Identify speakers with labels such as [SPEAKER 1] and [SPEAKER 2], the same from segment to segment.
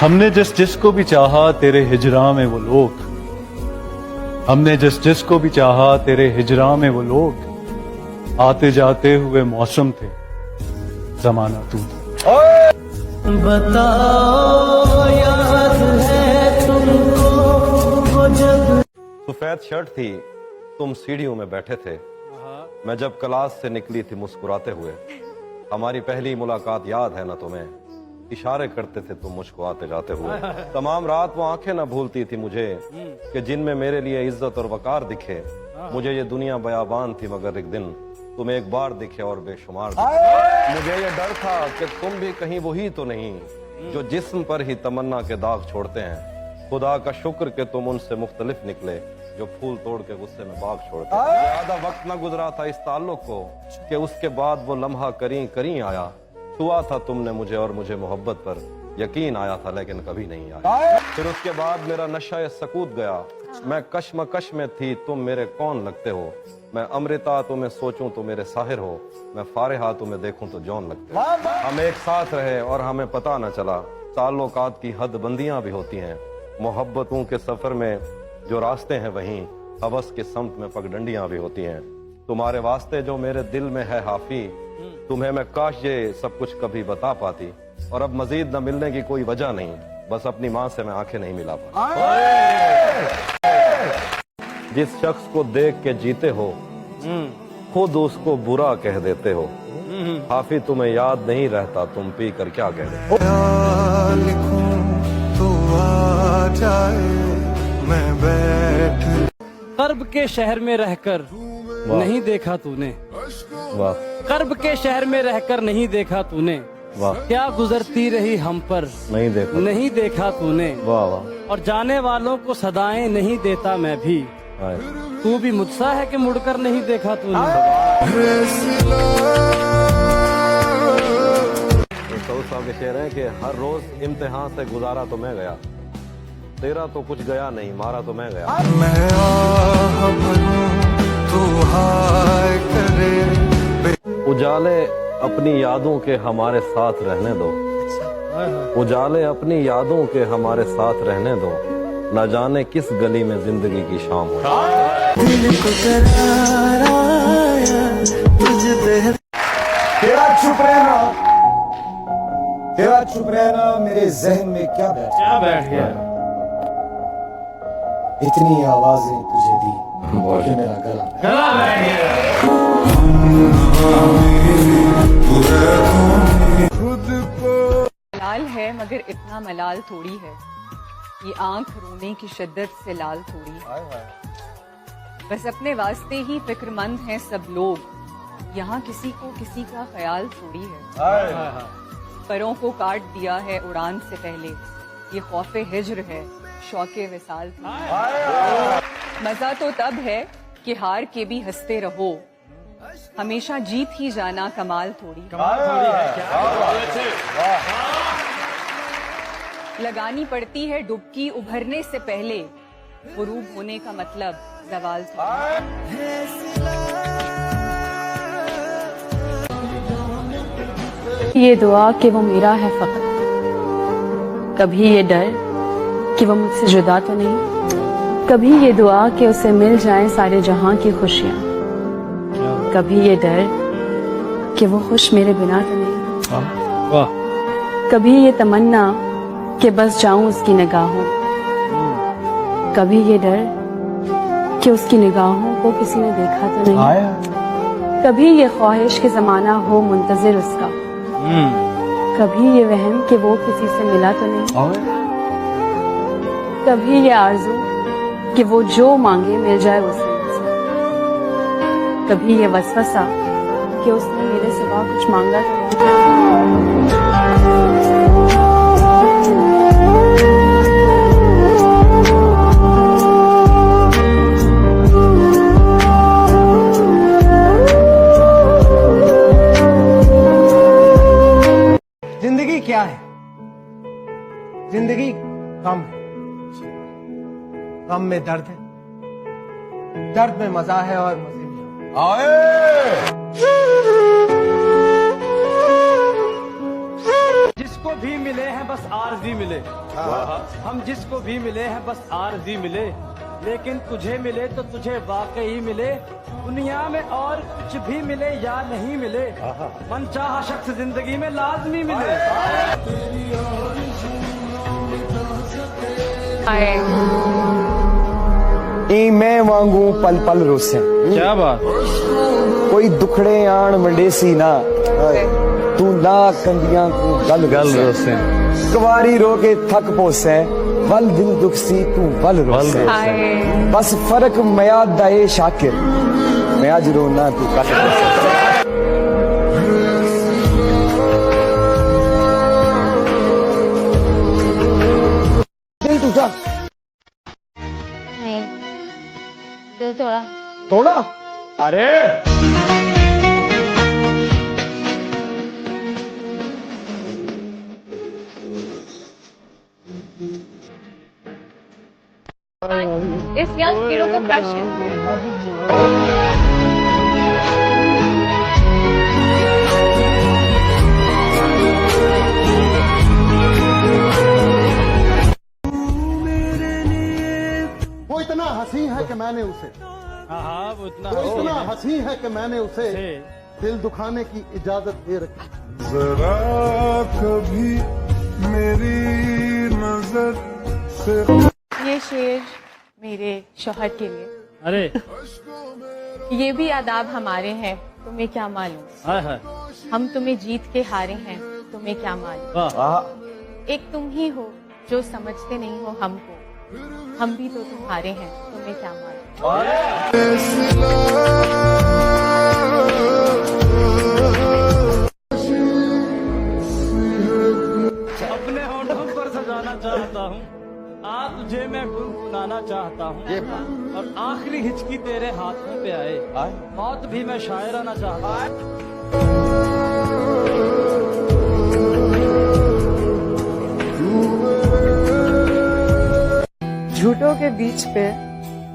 [SPEAKER 1] हमने जिस जिसको भी चाहा तेरे हिजरा में वो लोग, हमने जिस जिसको भी चाहा तेरे हिजरा में वो लोग, आते जाते हुए मौसम थे, जमाना तू था।
[SPEAKER 2] बताओ याद है तुमको जब
[SPEAKER 3] सफेद शर्ट थी, तुम सीढ़ियों में बैठे थे। मैं जब क्लास से निकली थी मुस्कुराते हुए। हमारी पहली मुलाकात याद है ना तुम्हें? इशारे करते थे तुम मुझको आते जाते हुए। तमाम रात वो आंखें ना भूलती थी मुझे कि जिनमें मेरे लिए इज्जत और वकार दिखे। मुझे ये दुनिया बयाबान थी मगर एक दिन तुम एक बार दिखे और बेशुमार दिखे। मुझे ये डर था कि तुम भी कहीं वही तो नहीं जो जिस्म पर ही तमन्ना के दाग छोड़ते हैं। खुदा का शुक्र कि तुम उनसे मुख्तलिफ निकले जो फूल तोड़ के गुस्से में बाग छोड़ते हैं। ज्यादा वक्त न गुजरा था इस ताल्लुक को कि उसके बाद वो लम्हा करी करी आया। छुआ था तुमने मुझे और मुझे मोहब्बत पर यकीन आया था, लेकिन कभी नहीं आया। फिर उसके बाद मेरा नशा सकूत गया। मैं कश्मकश में थी, तुम मेरे कौन लगते हो। मैं अमृता तुम्हें सोचूं तो मेरे साहिर हो। मैं फारिहा तुम्हें देखूं तो जौन लगते हो। हम एक साथ रहे और हमें पता न चला। ताल्लुकात की हद बंदियां भी होती हैं। मोहब्बतों के सफर में जो रास्ते हैं वहीं हवस के समत में पगडंडियां भी होती हैं। तुम्हारे वास्ते जो मेरे दिल में है हाफी, तुम्हें मैं काश ये सब कुछ कभी बता पाती। और अब मजीद न मिलने की कोई वजह नहीं, बस अपनी माँ से मैं आंखें नहीं मिला पाती। जिस शख्स को देख के जीते हो खुद उसको बुरा कह देते हो। हाफी तुम्हें याद नहीं रहता, तुम पी कर क्या कह देते हो।
[SPEAKER 2] तो आ जाए मैं बैठ
[SPEAKER 4] कर्ब के शहर में रहकर नहीं देखा तूने,
[SPEAKER 3] वाह
[SPEAKER 4] कर्ब के शहर में रहकर नहीं देखा तूने,
[SPEAKER 3] वाह
[SPEAKER 4] क्या गुजरती रही हम पर नहीं देखा तूने।
[SPEAKER 3] वाह वाह।
[SPEAKER 4] और जाने वालों को सदाएं नहीं देता मैं भी, तू भी मुझसा है कि मुड़कर नहीं देखा तूने।
[SPEAKER 3] सऊद साहब के शेर है कि हर रोज इम्तिहान से गुजारा तो मैं गया, तेरा तो कुछ गया नहीं, मारा तो मैं गया।
[SPEAKER 2] मैं आह भरूं तू हाय करे।
[SPEAKER 3] उजाले अपनी यादों के हमारे साथ रहने दो। उजाले अपनी यादों के हमारे साथ रहने दो। न जाने किस गली में जिंदगी की शाम हो।
[SPEAKER 2] दिल को करार आया तुझ पे।
[SPEAKER 5] तेरा चुप रहना, तेरा चुप रहना मेरे जहन में क्या बैठ
[SPEAKER 4] गया?
[SPEAKER 5] इतनी आवाजें तुझे दी कि मेरा गला
[SPEAKER 4] बैठ गया।
[SPEAKER 6] मलाल है मगर इतना मलाल थोड़ी है, ये आंख रोने की शिद्दत से लाल थोड़ी है। बस अपने वास्ते ही फिक्रमंद हैं सब लोग, यहाँ किसी को किसी का ख्याल थोड़ी है। परों को काट दिया है उड़ान से पहले, ये खौफे हिज्र है शौके विसाल थोड़ी। मजा तो तब है कि हार के भी हंसते रहो, हमेशा जीत ही जाना कमाल थोड़ी है। लगानी पड़ती है डुबकी उभरने से पहले, गुरूब होने का मतलब ज़वाल था।
[SPEAKER 7] ये दुआ कि वो मेरा है फकत, कभी ये डर कि वो मुझसे जुदा तो नहीं, कभी ये दुआ कि उसे मिल जाए सारे जहां की खुशियां, कभी ये डर कि वो खुश मेरे बिना तो नहीं, कभी ये तमन्ना कि बस जाऊं उसकी निगाहों, कभी ये डर कि उसकी निगाहों को किसी ने देखा तो नहीं, कभी ये ख्वाहिश कि जमाना हो मुंतजिर उसका, कभी ये वहम कि वो किसी से मिला तो नहीं, कभी ये आरज़ू कि वो जो मांगे मिल जाए उसे, कभी ये वसवसा कि उसने मेरे सिवा कुछ मांगा तो नहीं।
[SPEAKER 8] जिंदगी क्या है? जिंदगी गम है, गम में दर्द है, दर्द में मजा है और मजे में जिस
[SPEAKER 4] जिसको भी मिले हैं बस आरजी मिले, हम जिसको भी मिले हैं बस आरजी मिले, लेकिन तुझे मिले तो तुझे वाकई मिले, दुनिया में और कुछ भी मिले या नहीं मिले, मनचाहा शख्स जिंदगी में लाजमी मिले।
[SPEAKER 9] मैं वांगू पल पल रोसे।
[SPEAKER 4] क्या बात।
[SPEAKER 9] कोई दुखड़े आन मंडेसी ना, तू ना कंदियां को गल गल रोसे, कवारी रो के थक पोसे, वल दिल दुख सी तू वल रोसे, बस फर्क मयाद दा ए शाकिर, मैं आज रोना तू कल रोसे। दिल टूटा
[SPEAKER 10] नहीं, दिल थोड़ा
[SPEAKER 9] थोड़ा, अरे
[SPEAKER 10] इस यंग हीरो का क्रश है।
[SPEAKER 11] वो इतना हंसी है कि मैंने उसे,
[SPEAKER 4] हाँ वो इतना
[SPEAKER 11] वो इतना हंसी है कि मैंने उसे दिल दुखाने की इजाजत दे रखी।
[SPEAKER 2] जरा कभी मेरी नजर से
[SPEAKER 7] ये शेर मेरे शौहर के लिए।
[SPEAKER 4] अरे
[SPEAKER 7] ये भी आदाब हमारे हैं, तुम्हें क्या मालूम,
[SPEAKER 4] हाय हाय,
[SPEAKER 7] हम तुम्हें जीत के हारे हैं, तुम्हें क्या मालूम,
[SPEAKER 4] वाह।
[SPEAKER 7] एक तुम ही हो जो समझते नहीं हो हमको, हम भी तो तुम्हारे हैं, तुम्हें क्या मालूम।
[SPEAKER 4] अपने होठों पर सजाना चाहता हूँ, आ तुझे मैं गुनगुनाना चाहता हूँ, और आखिरी हिचकी तेरे हाथों पे आए, मौत भी मैं शायराना चाहता हूँ।
[SPEAKER 7] झूठों के बीच पे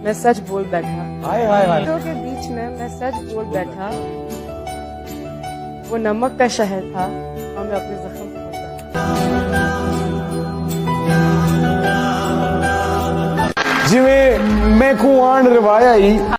[SPEAKER 7] मैं सच बोल बैठा,
[SPEAKER 9] हाय हाय हाय,
[SPEAKER 7] झूठों के बीच में मैं सच बोल बैठा, वो नमक का शहर था और मैं अपने जख्म
[SPEAKER 9] जिਵੇਂ मैं को आन रवाया ही